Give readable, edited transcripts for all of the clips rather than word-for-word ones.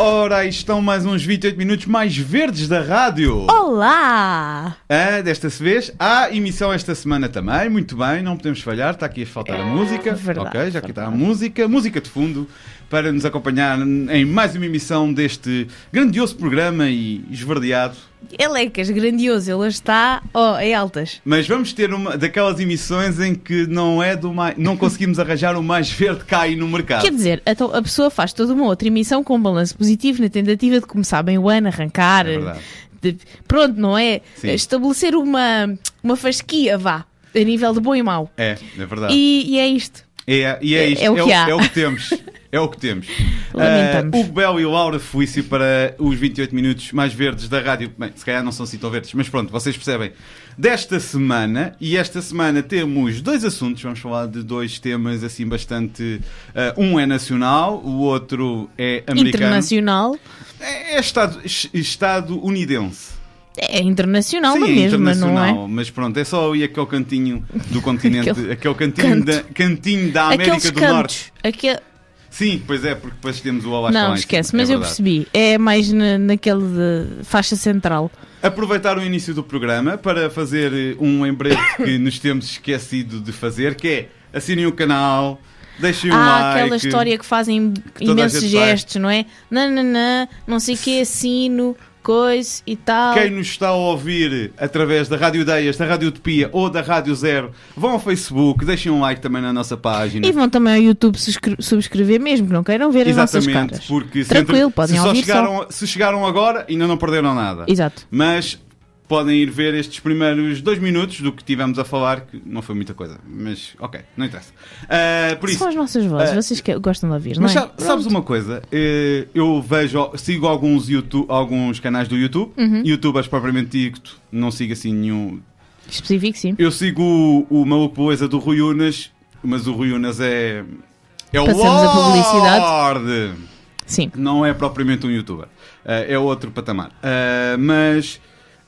Ora, aí estão mais uns 28 minutos mais verdes da rádio. Olá! Desta vez há emissão esta semana também, muito bem, não podemos falhar, está aqui a faltar a música. Verdade, ok, já aqui está a música de fundo, para nos acompanhar em mais uma emissão deste grandioso programa e esverdeado. Elecas, grandioso, ele está, em altas. Mas vamos ter uma daquelas emissões em que não conseguimos arranjar o mais verde que há aí no mercado. Quer dizer, então a pessoa faz toda uma outra emissão com um balanço positivo na tentativa de começar bem o ano, arrancar, pronto, não é? Sim. Estabelecer uma fasquia, vá, a nível de bom e mau. É verdade. E é isto. É isto, é o que há. É o que temos. É o que temos. Lamentamos. Hugo Bel e Laura Felício para os 28 minutos mais verdes da rádio. Bem, se calhar não são assim tão verdes, mas pronto, vocês percebem. Desta semana, e esta semana temos dois assuntos, vamos falar de dois temas assim bastante... um é nacional, o outro é americano. Internacional. É estadunidense. É internacional, Sim, não mesmo, internacional, não é? mas pronto, é só ir aquele cantinho do continente, aquele cantinho da América Aqueles do cantos, Norte. Sim, pois é, porque depois temos o Alasca. Não, esquece, mas eu percebi. É mais naquele de faixa central. Aproveitar o início do programa para fazer um lembrete que nos temos esquecido de fazer, que é assinem o canal, deixem um like. Aquela história que fazem imensos gestos, não é? Não sei o que, assino, coisa e tal. Quem nos está a ouvir através da Rádio Ideias, da Rádio Utopia ou da Rádio Zero, vão ao Facebook, deixem um like também na nossa página. E vão também ao YouTube subscrever mesmo, que não queiram ver as nossas caras. Exatamente, porque tranquilo, podem ouvir se chegaram agora, ainda não perderam nada. Exato. Mas podem ir ver estes primeiros 2 minutos do que tivemos a falar, que não foi muita coisa, mas ok, não interessa. Por isso, são as nossas vozes, vocês que gostam de ouvir, mas não é? sabes uma coisa? Eu sigo alguns canais do YouTube, YouTubers propriamente dito, não sigo assim nenhum específico, sim. Eu sigo o Maluco Beleza do Rui Unas, mas o Rui Unas é o Passamos a publicidade. Lorde. Sim. Não é propriamente um youtuber, é outro patamar.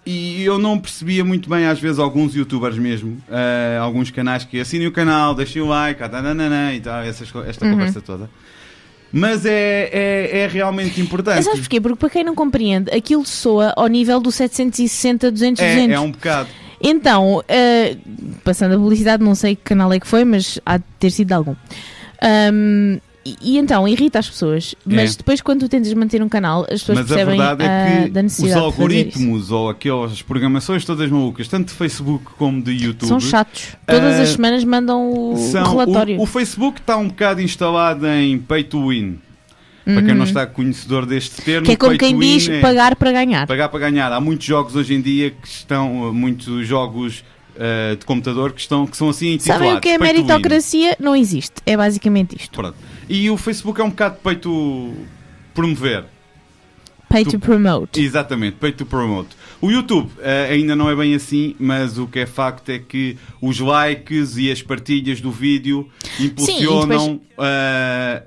E eu não percebia muito bem, às vezes, alguns youtubers mesmo, alguns canais que assinem o canal, deixem o like, e tal, esta conversa toda. Mas é realmente importante. Sabes porquê? Porque para quem não compreende, aquilo soa ao nível do 760, 200, 200. É um bocado. Então, passando a publicidade, não sei que canal é que foi, mas há de ter sido de algum. E então, irrita as pessoas. Mas depois, quando tu tentas manter um canal, as pessoas percebem a verdade é que da necessidade os algoritmos ou aquelas programações todas malucas, tanto de Facebook como de YouTube, são chatos. Todas as semanas mandam o relatório. O Facebook está um bocado instalado em pay to win. Para quem não está conhecedor deste termo, que é como quem diz pagar para ganhar. Pagar para ganhar. Há muitos jogos hoje em dia muitos jogos de computador que são assim intitulados. Sabem o que é meritocracia? Não existe. É basicamente isto. Pronto. E o Facebook é um bocado pay to promover. Pay to promote. Exatamente, pay to promote. O YouTube ainda não é bem assim, mas o que é facto é que os likes e as partilhas do vídeo impulsionam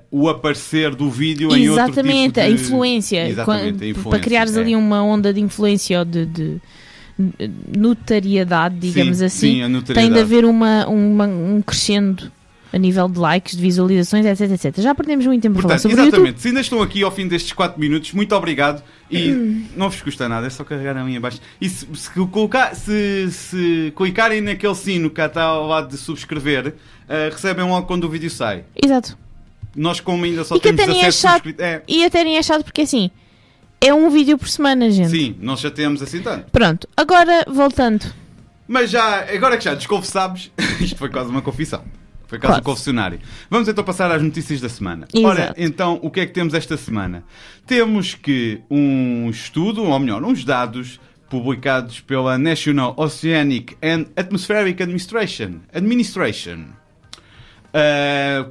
o aparecer do vídeo em outro tipo de... Exatamente, a influência. Exatamente, a influência. Para criares ali uma onda de influência ou de notariedade, digamos assim, sim, a notariedade. Tem de haver um crescendo a nível de likes, de visualizações, etc, etc. Já perdemos muito tempo a falar sobre exatamente. o YouTube. Se ainda estão aqui ao fim destes 4 minutos, muito obrigado. E não vos custa nada, é só carregar ali em baixo. E se clicarem naquele sino que está ao lado de subscrever, recebem logo quando o vídeo sai. Exato. Nós, como ainda só temos acesso a subscritos... E até nem é chato porque assim, é um vídeo por semana, gente. Sim, não chateamos assim tanto. Pronto, agora voltando. Mas agora que já desconfessámos, isto foi quase uma confissão. Foi quase um confessionário. Vamos então passar às notícias da semana. Exato. Ora, então, o que é que temos esta semana? Temos que um estudo, ou melhor, uns dados publicados pela National Oceanic and Atmospheric Administration.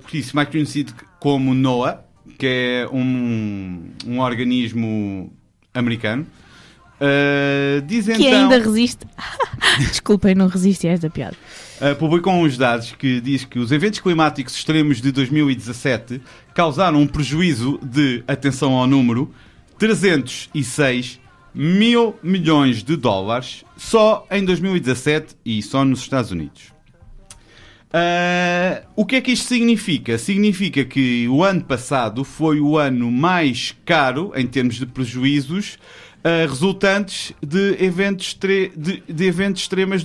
Por isso, mais conhecido como NOAA, que é um organismo americano. Diz que então, ainda resiste. Desculpem, não resisti a esta piada. Publicam uns dados que diz que os eventos climáticos extremos de 2017 causaram um prejuízo de, atenção ao número, 306 mil milhões de dólares só em 2017 e só nos Estados Unidos. O que é que isto significa? Significa que o ano passado foi o ano mais caro em termos de prejuízos resultantes de eventos, extremos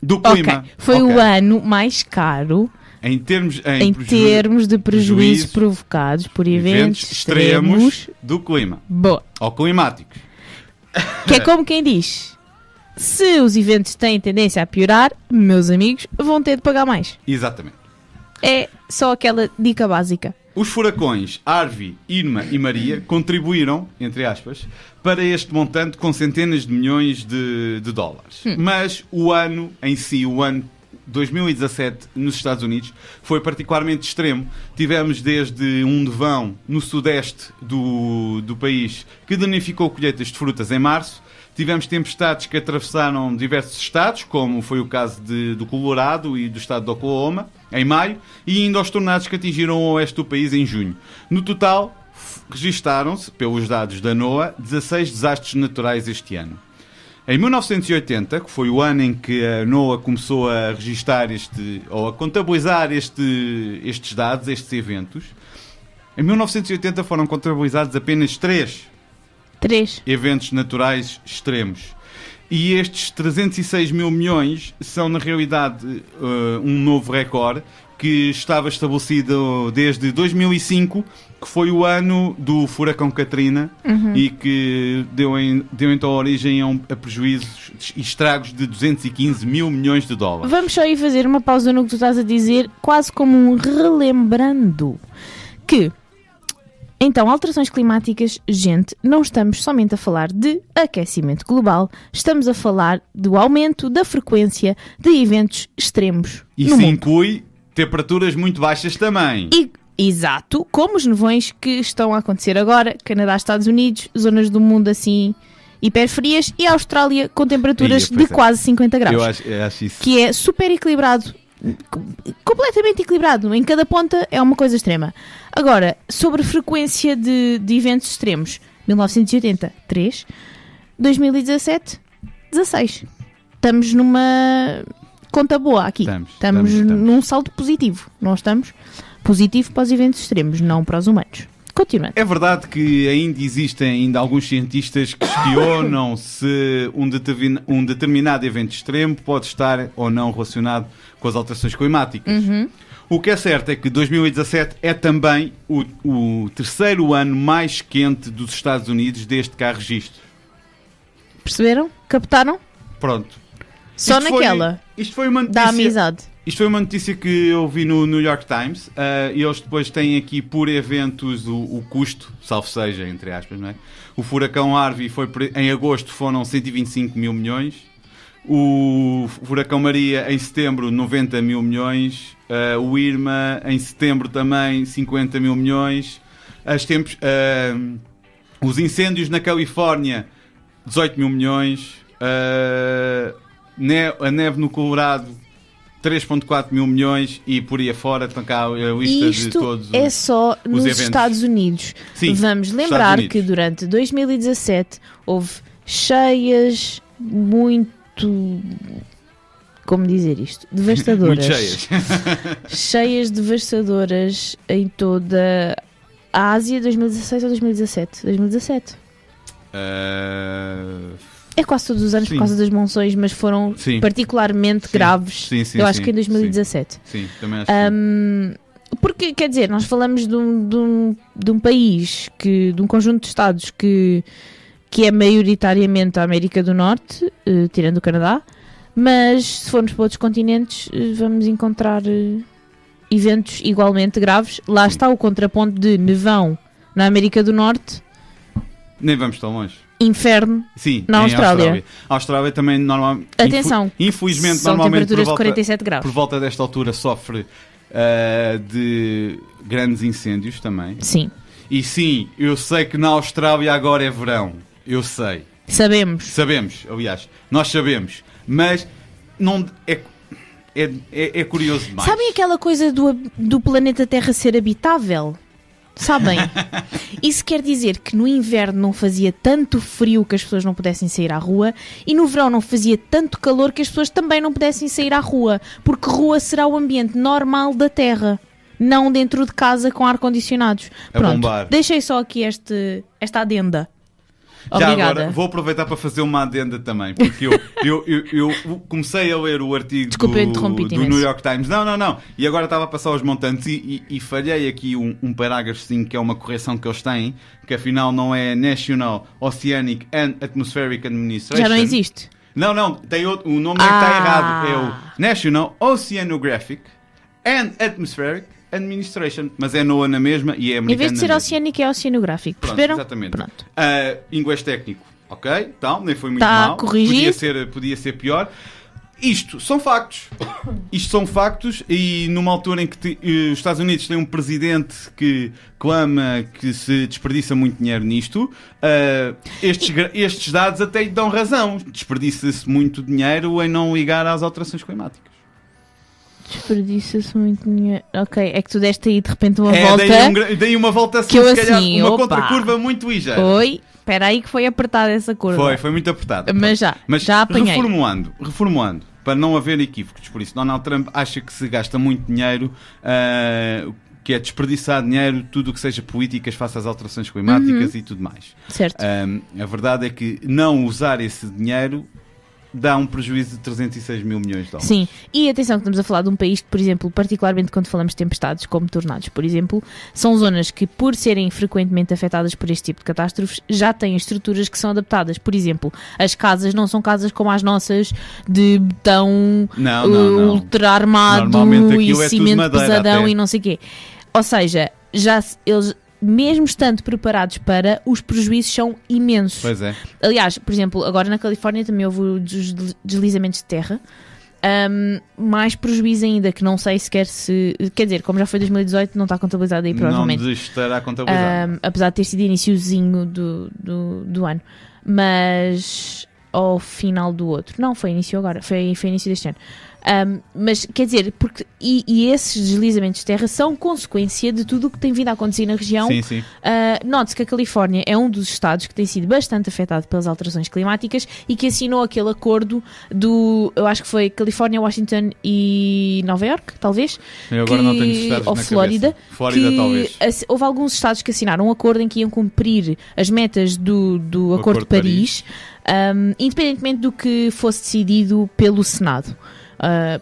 do clima. Foi o ano mais caro em termos de prejuízos provocados por eventos extremos do clima. Boa. Ou climáticos. Que é como quem diz: se os eventos têm tendência a piorar, meus amigos vão ter de pagar mais. Exatamente. É só aquela dica básica. Os furacões Harvey, Irma e Maria contribuíram, entre aspas, para este montante com centenas de milhões de dólares. Mas o ano em si, o ano 2017 nos Estados Unidos, foi particularmente extremo. Tivemos desde um nevão no sudeste do país que danificou colheitas de frutas em março. Tivemos tempestades que atravessaram diversos estados, como foi o caso do Colorado e do estado de Oklahoma, em maio, e ainda aos tornados que atingiram o oeste do país em junho. No total, registaram-se, pelos dados da NOAA, 16 desastres naturais este ano. Em 1980, que foi o ano em que a NOAA começou a registar ou a contabilizar estes dados, estes eventos, em 1980 foram contabilizados apenas 3 eventos naturais extremos. E estes 306 mil milhões são, na realidade, um novo recorde que estava estabelecido desde 2005, que foi o ano do furacão Katrina, e que deu então origem a prejuízos e estragos de 215 mil milhões de dólares. Vamos só aí fazer uma pausa no que tu estás a dizer, quase como um relembrando que... Então, alterações climáticas, gente, não estamos somente a falar de aquecimento global, estamos a falar do aumento da frequência de eventos extremos no mundo. Inclui temperaturas muito baixas também. Exato, como os nevões que estão a acontecer agora, Canadá, Estados Unidos, zonas do mundo assim hiperfrias, e a Austrália com temperaturas de quase 50 graus. Eu acho isso. Que é super equilibrado. Completamente equilibrado, em cada ponta é uma coisa extrema. Agora, sobre frequência de eventos extremos, 1980, 3, 2017, 16. Estamos numa conta boa aqui. Estamos num saldo positivo. Não estamos positivo para os eventos extremos, não para os humanos. Continuando. É verdade que ainda existem alguns cientistas que questionam se um determinado evento extremo pode estar ou não relacionado com as alterações climáticas. O que é certo é que 2017 é também o terceiro ano mais quente dos Estados Unidos desde que há registro. Perceberam? Captaram? Pronto. Só naquela. Isto foi uma notícia, da amizade. Isto foi uma notícia que eu vi no New York Times, e eles depois têm aqui por eventos o custo, salvo seja, entre aspas, não é? O furacão Harvey em agosto foram 125 mil milhões, o furacão Maria em setembro 90 mil milhões, o Irma em setembro também 50 mil milhões, os incêndios na Califórnia 18 mil milhões, a neve no Colorado 3.4 mil milhões e por aí afora. Estão cá a lista de todos os é só nos eventos. Estados Unidos. Sim, vamos lembrar que durante 2017 houve cheias muito... Como dizer isto? Devastadoras. Muito cheias. Cheias devastadoras em toda a Ásia. 2016 ou 2017? 2017. É quase todos os anos, sim, por causa das monções, mas foram, sim, particularmente, sim, graves. Sim, sim, eu acho que em 2017. Sim, também acho que porque, quer dizer, nós falamos de um país, de um conjunto de Estados que é maioritariamente a América do Norte, tirando o Canadá, mas se formos para outros continentes vamos encontrar eventos igualmente graves. Lá está o contraponto de nevão na América do Norte. Nem vamos tão longe. Inferno, sim, na Austrália. A Austrália também normalmente, atenção, infelizmente, são normalmente temperaturas de 47 graus. Por volta desta altura sofre de grandes incêndios também. Sim. E sim, eu sei que na Austrália agora é verão. Eu sei. Sabemos, aliás. Nós sabemos. Mas não é curioso demais. Sabem aquela coisa do planeta Terra ser habitável? Sabem? Isso quer dizer que no inverno não fazia tanto frio que as pessoas não pudessem sair à rua e no verão não fazia tanto calor que as pessoas também não pudessem sair à rua, porque rua será o ambiente normal da Terra, não dentro de casa com ar-condicionados. Pronto, bombar. deixei só aqui esta adenda. Já Obrigada. agora, vou aproveitar para fazer uma adenda também, porque eu comecei a ler o artigo Desculpa, eu interrompi-te do imenso. New York Times. Não. E agora estava a passar os montantes e falhei aqui um parágrafozinho que é uma correção que eles têm, que afinal não é National Oceanic and Atmospheric Administration. Já não existe. Não, tem outro, o nome é que está errado. É o National Oceanographic and Atmospheric Administration, mas é NOAA na mesma e é americana. Em vez de ser na mesma. oceânico, é oceanográfico. Pronto, Perceberam? exatamente. Pronto. Inglês técnico, ok? Então, nem foi muito Tá mal. corrigido. Podia ser pior. Isto são factos. Isto são factos e numa altura em que os Estados Unidos têm um presidente que clama que se desperdiça muito dinheiro nisto, estes dados até lhe dão razão. Desperdiça-se muito dinheiro em não ligar às alterações climáticas. Desperdiça-se muito dinheiro. Ok, é que tu deste aí de repente uma volta. Dei uma volta assim, que eu se calhar, assim, uma opa. contracurva muito ligeira. Oi, espera aí que foi apertada essa curva. Foi muito apertado. Mas já apanhei. Reformulando, para não haver equívocos, por isso Donald Trump acha que se gasta muito dinheiro, que é desperdiçar dinheiro, tudo o que seja políticas face às alterações climáticas e tudo mais. Certo. A verdade é que não usar esse dinheiro dá um prejuízo de 306 mil milhões de dólares. Sim, e atenção que estamos a falar de um país que, por exemplo, particularmente quando falamos de tempestades como tornados, por exemplo, são zonas que, por serem frequentemente afetadas por este tipo de catástrofes, já têm estruturas que são adaptadas. Por exemplo, as casas não são casas como as nossas de betão ultra armado e é cimento madeira, pesadão até. E não sei o quê. Ou seja, eles, mesmo estando preparados para, os prejuízos são imensos. Pois é. Aliás, por exemplo, agora na Califórnia também houve os deslizamentos de terra. Mais prejuízo ainda, que não sei sequer se... Quer dizer, como já foi 2018, não está contabilizado aí provavelmente. Não estará contabilizado. Apesar de ter sido iniciozinho do ano. Mas ao final do outro. Não, foi início agora. Foi início deste ano. Mas quer dizer, porque e esses deslizamentos de terra são consequência de tudo o que tem vindo a acontecer na região. Sim. Note-se que a Califórnia é um dos estados que tem sido bastante afetado pelas alterações climáticas e que assinou aquele acordo eu acho que foi Califórnia, Washington e Nova York, talvez. Eu agora não tenho estados ou na Flórida. cabeça. Flórida, talvez. Houve alguns estados que assinaram um acordo em que iam cumprir as metas do Acordo de Paris. Independentemente do que fosse decidido pelo Senado.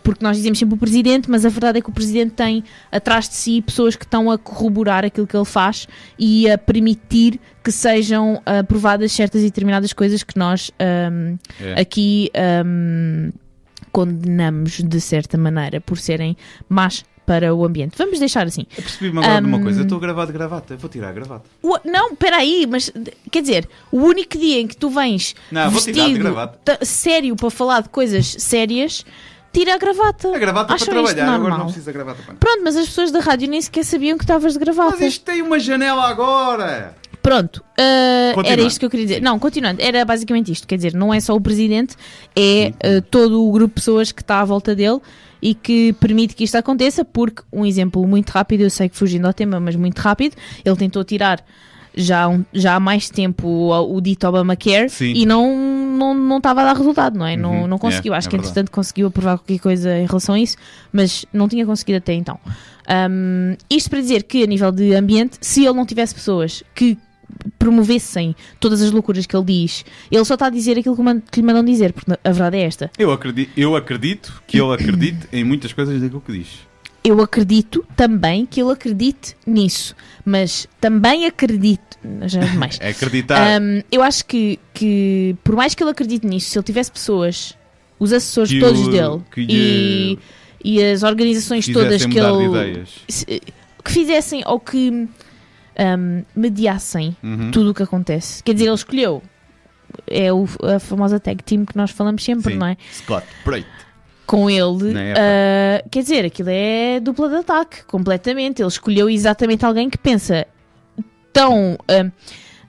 Porque nós dizemos sempre o Presidente, mas a verdade é que o Presidente tem atrás de si pessoas que estão a corroborar aquilo que ele faz e a permitir que sejam aprovadas certas e determinadas coisas que nós aqui condenamos de certa maneira por serem más para o ambiente. Vamos deixar assim. Eu percebi-me agora de uma coisa. Eu estou a gravar de gravata. Eu vou tirar a gravata. Não, espera aí, mas quer dizer, o único dia em que tu vens vestido sério para falar de coisas sérias, tira a gravata. A gravata Acham para isto trabalhar. normal? Agora não preciso da gravata. Para. Pronto, mas as pessoas da rádio nem sequer sabiam que estavas de gravata. Mas isto tem uma janela agora. Pronto, era isto que eu queria dizer. Não, continuando, era basicamente isto. Quer dizer, não é só o Presidente, é todo o grupo de pessoas que está à volta dele e que permite que isto aconteça, porque, um exemplo muito rápido, eu sei que fugindo ao tema, mas muito rápido, ele tentou tirar já há mais tempo o dito Obamacare. Sim. E não estava a dar resultado, não é? Não conseguiu. Acho que entretanto conseguiu aprovar qualquer coisa em relação a isso, mas não tinha conseguido até então. Isto para dizer que, a nível de ambiente, se ele não tivesse pessoas que promovessem todas as loucuras que ele diz, ele só está a dizer aquilo que lhe mandam dizer, porque a verdade é esta. Eu acredito que ele acredite em muitas coisas daquilo que diz. Eu acredito também que ele acredite nisso, mas também acredito, já é demais. É acreditar. Eu acho que por mais que ele acredite nisso, se ele tivesse pessoas, os assessores todos dele e as organizações todas que ele que fizessem ou que mediassem tudo o que acontece. Quer dizer, ele escolheu a famosa tag team que nós falamos sempre, sim, não é? Scott Pruitt. Com ele, quer dizer, aquilo é dupla de ataque, completamente. Ele escolheu exatamente alguém que pensa tão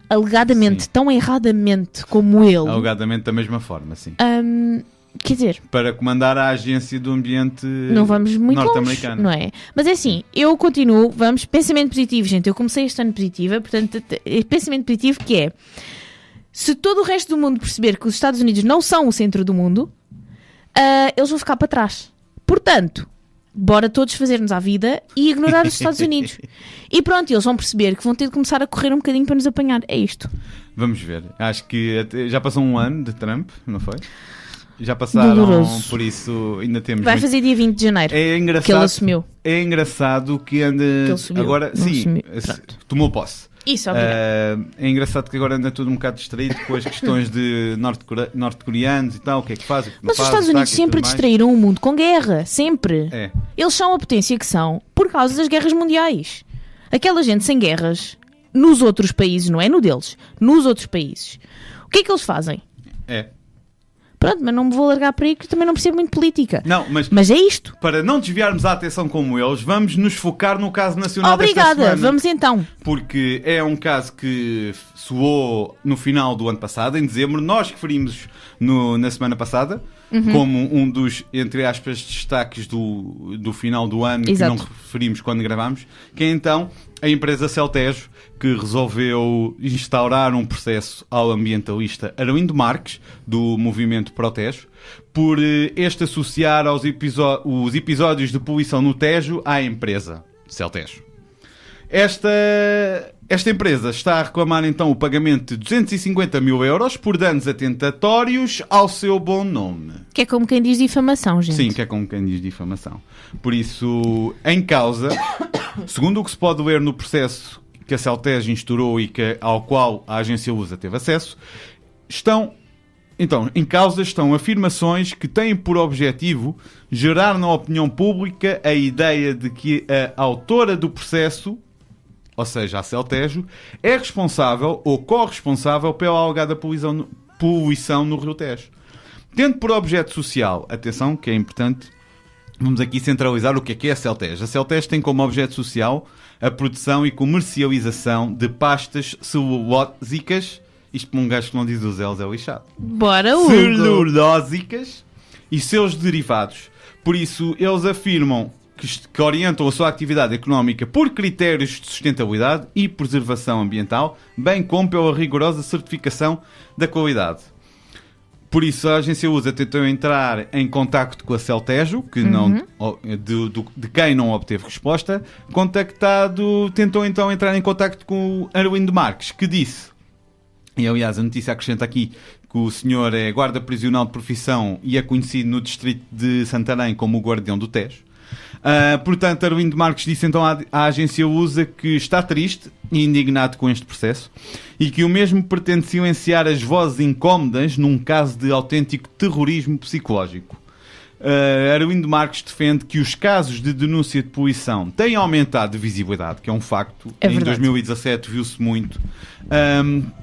alegadamente, tão erradamente como ele. Alegadamente da mesma forma, sim. Quer dizer, para comandar a agência do ambiente não vamos muito longe, norte-americano. não é? Mas é assim, eu continuo, vamos, pensamento positivo, gente. Eu comecei este ano positiva, portanto, pensamento positivo que é, se todo o resto do mundo perceber que os Estados Unidos não são o centro do mundo, eles vão ficar para trás. Portanto, bora todos fazer-nos à vida e ignorar os Estados Unidos. E pronto, eles vão perceber que vão ter de começar a correr um bocadinho para nos apanhar. É isto. Vamos ver. Acho que já passou um ano de Trump, não foi? Já passaram, Doloroso. Por isso ainda temos... Vai fazer dia 20 de janeiro, É engraçado, que ele assumiu. É engraçado que anda... Que ele subiu, agora, não sim, assumiu. Pronto. tomou posse. Isso, obrigado. É engraçado que agora anda tudo um bocado distraído com as questões de norte-coreanos e tal, o que é que fazem. Mas os Estados Unidos sempre distraíram o mundo com guerra, sempre. É. Eles são a potência que são por causa das guerras mundiais. Aquela gente sem guerras nos outros países, não é no deles, nos outros países. O que é que eles fazem? É. Pronto, mas não me vou largar para aí, porque também não percebo muito política. Não, mas é isto. Para não desviarmos a atenção como eles, vamos nos focar no caso nacional desta Obrigada, semana. vamos então. Porque é um caso que soou no final do ano passado, em dezembro. Nós referimos na semana passada como um dos, entre aspas, destaques do final do ano. Exato. Que não referimos quando gravámos, que é então a empresa Celtejo, que resolveu instaurar um processo ao ambientalista Arlindo Marques, do movimento Protejo, por este associar os episódios de poluição no Tejo à empresa Celtejo. Esta empresa está a reclamar então o pagamento de 250 mil euros por danos atentatórios ao seu bom nome. Que é como quem diz difamação, gente. Sim, que é como quem diz difamação. Por isso, em causa, segundo o que se pode ler no processo que a Celtejo instaurou e ao qual a agência Lusa teve acesso, em causa estão afirmações que têm por objetivo gerar na opinião pública a ideia de que a autora do processo, ou seja, a Celtejo, é responsável ou corresponsável pela alegada poluição no Rio Tejo. Tendo por objeto social, atenção que é importante, vamos aqui centralizar o que é a Celtejo. A Celtejo tem como objeto social a produção e comercialização de pastas celulósicas. Isto para um gajo que não diz os L's é lixado. Bora, Hugo! Celulósicas e seus derivados. Por isso, eles afirmam que orientam a sua atividade económica por critérios de sustentabilidade e preservação ambiental, bem como pela rigorosa certificação da qualidade. Por isso, a agência Lusa tentou entrar em contacto com a Celtejo, que de quem não obteve resposta. Tentou então entrar em contacto com o Arlindo Marques, que disse, e aliás a notícia acrescenta aqui, que o senhor é guarda prisional de profissão e é conhecido no distrito de Santarém como o guardião do Tejo. Portanto, Arlindo Marques disse então à agência Lusa que está triste e indignado com este processo e que o mesmo pretende silenciar as vozes incómodas num caso de autêntico terrorismo psicológico. Arlindo Marques defende que os casos de denúncia de poluição têm aumentado de visibilidade, que é um facto. É em 2017 viu-se muito.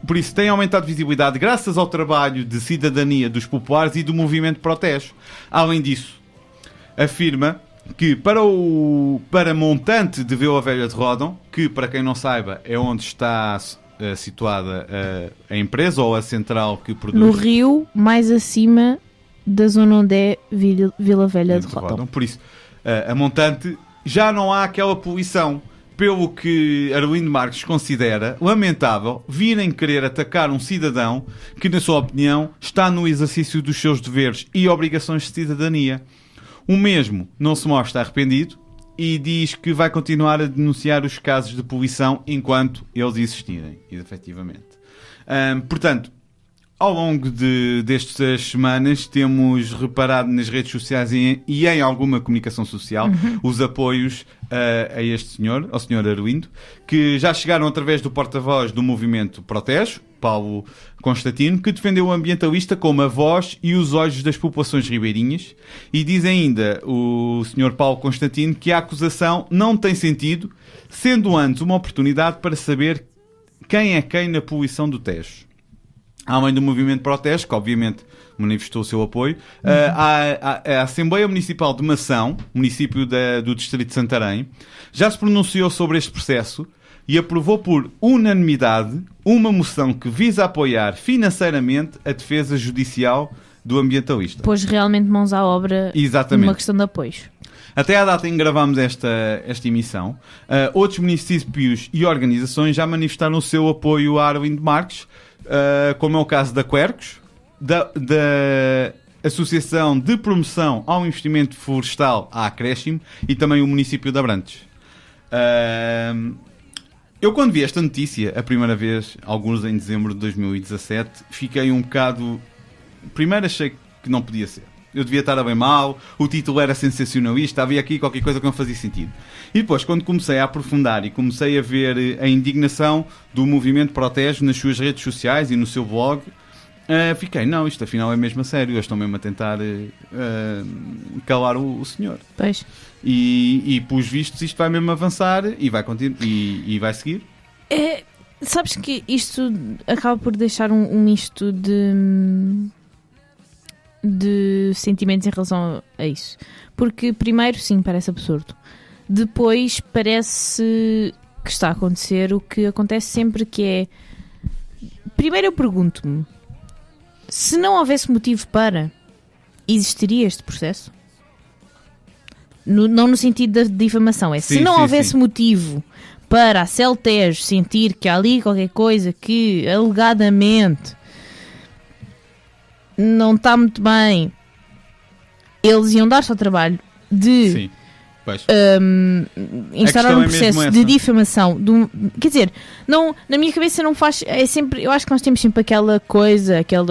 Por isso tem aumentado de visibilidade graças ao trabalho de cidadania dos populares e do movimento Protejo. Além disso, afirma que para montante de Vila Velha de Ródão, que para quem não saiba é onde está situada a empresa ou a central que produz... No rio, mais acima da zona onde é Vila Velha de Ródão. Por isso, a montante já não há aquela poluição, pelo que Arlindo Marques considera lamentável virem querer atacar um cidadão que, na sua opinião, está no exercício dos seus deveres e obrigações de cidadania. O mesmo não se mostra arrependido e diz que vai continuar a denunciar os casos de poluição enquanto eles existirem, efetivamente. Portanto, ao longo destas semanas temos reparado nas redes sociais e em alguma comunicação social os apoios a este senhor, ao senhor Arlindo, que já chegaram através do porta-voz do movimento Protejo, Paulo Constantino, que defendeu o ambientalista como a voz e os olhos das populações ribeirinhas, e diz ainda o senhor Paulo Constantino que a acusação não tem sentido, sendo antes uma oportunidade para saber quem é quem na poluição do Tejo. Além do movimento Protejo, que obviamente manifestou o seu apoio, a Assembleia Municipal de Mação, município do distrito de Santarém, já se pronunciou sobre este processo e aprovou por unanimidade uma moção que visa apoiar financeiramente a defesa judicial do ambientalista. Pôs realmente mãos à obra. Exatamente. Numa questão de apoios. Até à data em que gravámos esta emissão, outros municípios e organizações já manifestaram o seu apoio a Arlindo Marques, como é o caso da Quercos, da Associação de Promoção ao Investimento Florestal, a Acréscimo, e também o município de Abrantes. Eu, quando vi esta notícia, a primeira vez, alguns em dezembro de 2017, fiquei um bocado... Primeiro achei que não podia ser. Eu devia estar a bem mal, o título era sensacionalista, havia aqui qualquer coisa que não fazia sentido. E depois, quando comecei a aprofundar e comecei a ver a indignação do movimento Protege nas suas redes sociais e no seu blog, fiquei, não, isto afinal é mesmo a sério, eles estão mesmo a tentar calar o senhor. Pois. E pelos vistos isto vai mesmo avançar e vai continuar e vai seguir. Sabes que isto acaba por deixar um misto de sentimentos em relação a isso. Porque primeiro, sim, parece absurdo. Depois parece que está a acontecer o que acontece sempre, que é... Primeiro eu pergunto-me, se não houvesse motivo para, existiria este processo? Não no sentido da difamação, se não houvesse motivo para a Celtejo sentir que há ali qualquer coisa que alegadamente não está muito bem, eles iam dar-se ao trabalho de instaurar um processo de difamação. Quer dizer, não, na minha cabeça não faz. É sempre, eu acho que nós temos sempre aquela coisa, eu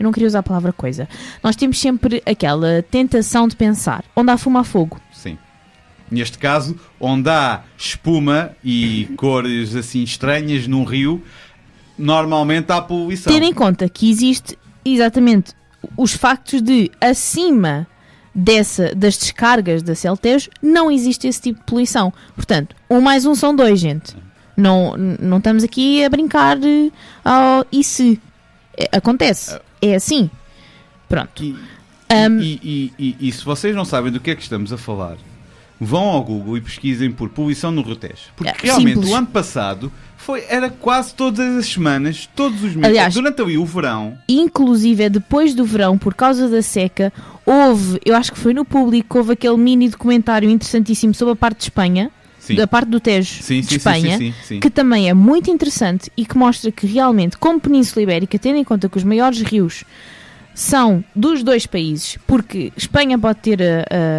não queria usar a palavra coisa. Nós temos sempre aquela tentação de pensar: onde há fumo há fogo. Sim. Neste caso, onde há espuma e cores assim estranhas num rio, normalmente há poluição. Ter em conta que existe exatamente os factos de acima das descargas da Celtejo não existe esse tipo de poluição. Portanto, 1 mais 1 são 2, gente. Não estamos aqui a brincar e se acontece. É assim. Pronto. E se vocês não sabem do que é que estamos a falar, vão ao Google e pesquisem por poluição no Rio Tejo. Porque realmente simples. O ano passado era quase todas as semanas, todos os meses. Aliás, durante o verão. Inclusive, depois do verão, por causa da seca, eu acho que foi no Público, houve aquele mini documentário interessantíssimo sobre a parte de Espanha, da parte do Tejo de Espanha, que também é muito interessante e que mostra que realmente, como Península Ibérica, tendo em conta que os maiores rios são dos 2 países, porque Espanha pode ter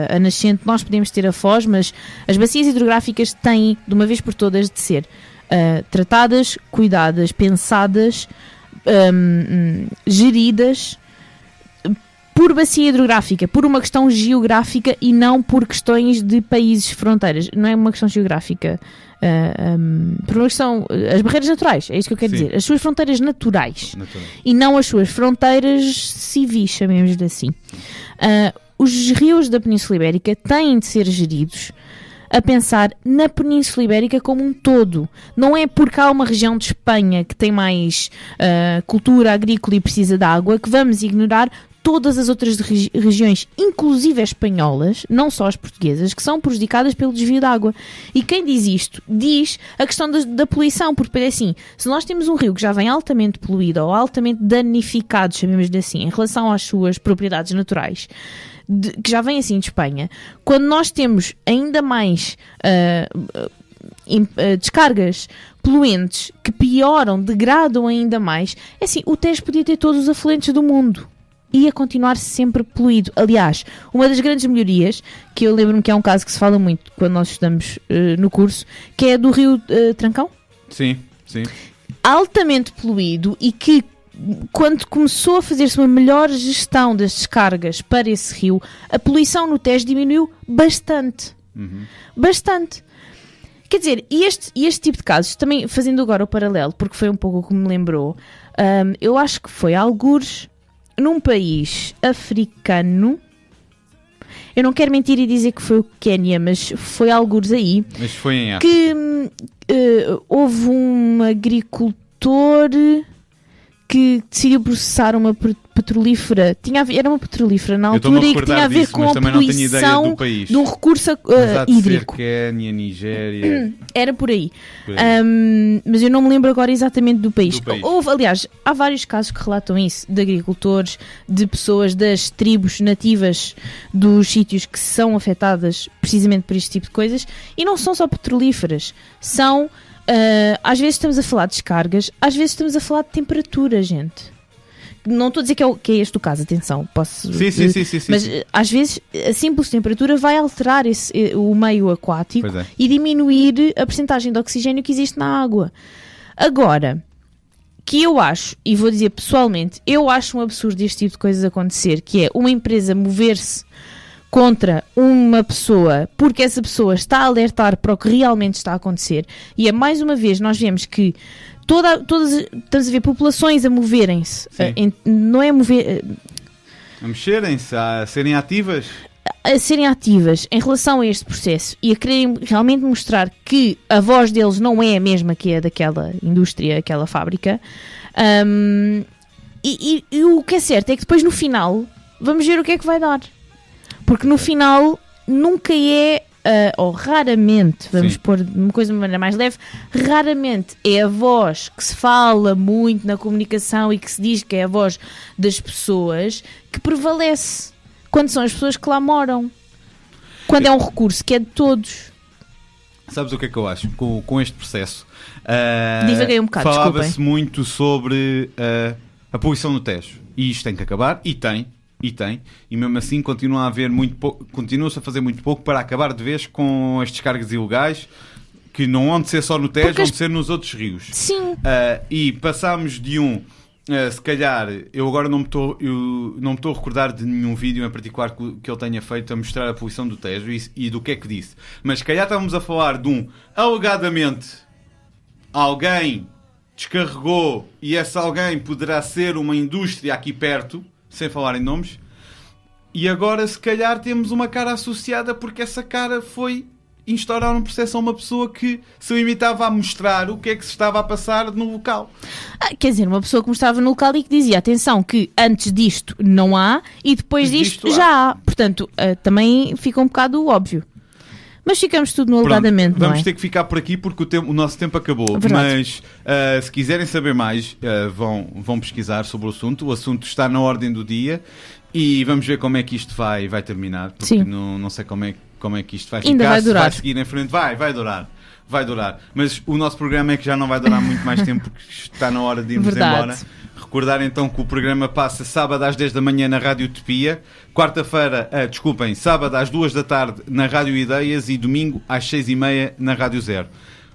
a nascente, nós podemos ter a foz, mas as bacias hidrográficas têm, de uma vez por todas, de ser tratadas, cuidadas, pensadas, geridas por bacia hidrográfica, por uma questão geográfica e não por questões de países fronteiras. Não é uma questão geográfica, por uma questão... As barreiras naturais, é isso que eu quero dizer. As suas fronteiras naturais. E não as suas fronteiras civis, chamemos-lhe assim. Os rios da Península Ibérica têm de ser geridos a pensar na Península Ibérica como um todo. Não é porque há uma região de Espanha que tem mais cultura agrícola e precisa de água que vamos ignorar todas as outras regiões, inclusive as espanholas, não só as portuguesas, que são prejudicadas pelo desvio de água. E quem diz isto, diz a questão da poluição, porque é assim, se nós temos um rio que já vem altamente poluído ou altamente danificado, chamemos-lhe assim, em relação às suas propriedades naturais, que já vem assim de Espanha, quando nós temos ainda mais descargas poluentes que pioram, degradam ainda mais, é assim, o Tejo podia ter todos os afluentes do mundo. Ia continuar sempre poluído. Aliás, uma das grandes melhorias, que eu lembro-me que é um caso que se fala muito quando nós estudamos no curso, que é do rio Trancão. Sim. Altamente poluído e que, quando começou a fazer-se uma melhor gestão das descargas para esse rio, a poluição no Tejo diminuiu bastante. Bastante. Quer dizer, e este tipo de casos, também fazendo agora o paralelo, porque foi um pouco o que me lembrou, eu acho que foi algures num país africano, eu não quero mentir e dizer que foi o Quénia, mas foi algures aí. Mas foi em África. Que houve um agricultor que decidiu processar uma petrolífera. Era uma petrolífera na altura e que tinha a ver disso, com a poluição de um recurso hídrico. Quénia, Nigéria. Era por aí. Mas eu não me lembro agora exatamente do país. Aliás, há vários casos que relatam isso, de agricultores, de pessoas das tribos nativas dos sítios que são afetadas precisamente por este tipo de coisas, e não são só petrolíferas, são... às vezes estamos a falar de descargas, às vezes estamos a falar de temperatura, gente. Não estou a dizer que é este o caso, atenção. Sim. Mas às vezes a simples temperatura vai alterar o meio aquático e diminuir a percentagem de oxigênio que existe na água. Agora, que eu acho, e vou dizer pessoalmente, eu acho um absurdo este tipo de coisas acontecer, que é uma empresa mover-se contra uma pessoa porque essa pessoa está a alertar para o que realmente está a acontecer, e é mais uma vez nós vemos que todas estamos a ver populações a moverem-se, não é mover, a mexerem-se, a serem ativas em relação a este processo e a quererem realmente mostrar que a voz deles não é a mesma que a daquela indústria, aquela fábrica, e o que é certo é que depois no final vamos ver o que é que vai dar. Porque no final nunca é, ou raramente, vamos pôr uma coisa de uma maneira mais leve, raramente é a voz que se fala muito na comunicação e que se diz que é a voz das pessoas que prevalece. Quando são as pessoas que lá moram. Quando é um recurso que é de todos. Sabes o que é que eu acho com este processo? Divaguei um bocado, falava-se muito sobre a poluição no Tejo. E isto tem que acabar, e tem, e mesmo assim continua-se a fazer muito pouco para acabar de vez com as descargas ilegais, que não hão de ser só no Tejo, vão de ser nos outros rios. Sim. E passámos de se calhar, eu agora não me estou a recordar de nenhum vídeo em particular que ele tenha feito a mostrar a poluição do Tejo e do que é que disse. Mas se calhar estávamos a falar de alegadamente, alguém descarregou e esse alguém poderá ser uma indústria aqui perto, sem falar em nomes, e agora se calhar temos uma cara associada porque essa cara foi instaurar um processo a uma pessoa que se limitava a mostrar o que é que se estava a passar no local. Quer dizer, uma pessoa que mostrava no local e que dizia, atenção, que antes disto não há e depois disto já há. Portanto, também fica um bocado óbvio. Mas ficamos tudo no alegadamente, não é? Vamos ter que ficar por aqui porque o nosso tempo acabou. Verdade. Mas se quiserem saber mais, vão pesquisar sobre o assunto. O assunto está na ordem do dia e vamos ver como é que isto vai terminar. Porque não sei como é que isto vai ficar. Ainda vai durar. Vai seguir em frente. Vai durar. Mas o nosso programa é que já não vai durar muito mais tempo porque está na hora de irmos embora. Recordar então que o programa passa sábado às 10 da manhã na Rádio Utopia, sábado às 2 da tarde na Rádio Ideias e domingo às 6h30 na Rádio Zero.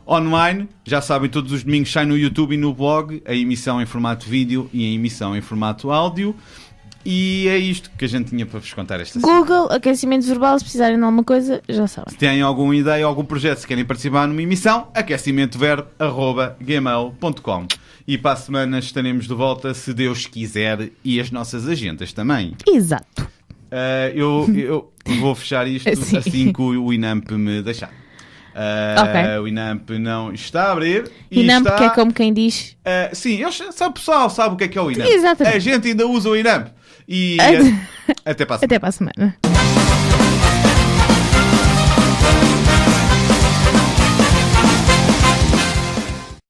Online, já sabem, todos os domingos sai no YouTube e no blog a emissão em formato vídeo e a emissão em formato áudio. E é isto que a gente tinha para vos contar esta semana. Google, aquecimento verbal, se precisarem de alguma coisa, já sabem. Se têm alguma ideia, algum projeto, se querem participar numa emissão, aquecimentoverbo@gmail.com. E para a semana estaremos de volta, se Deus quiser, e as nossas agendas também. Exato. Eu vou fechar isto assim que o INAMP me deixar. O INAMP não está a abrir. INAMP, que é como quem diz. Sim, o pessoal sabe o que é o INAMP. Exatamente. A gente ainda usa o INAMP. E até para a semana. Até para a semana.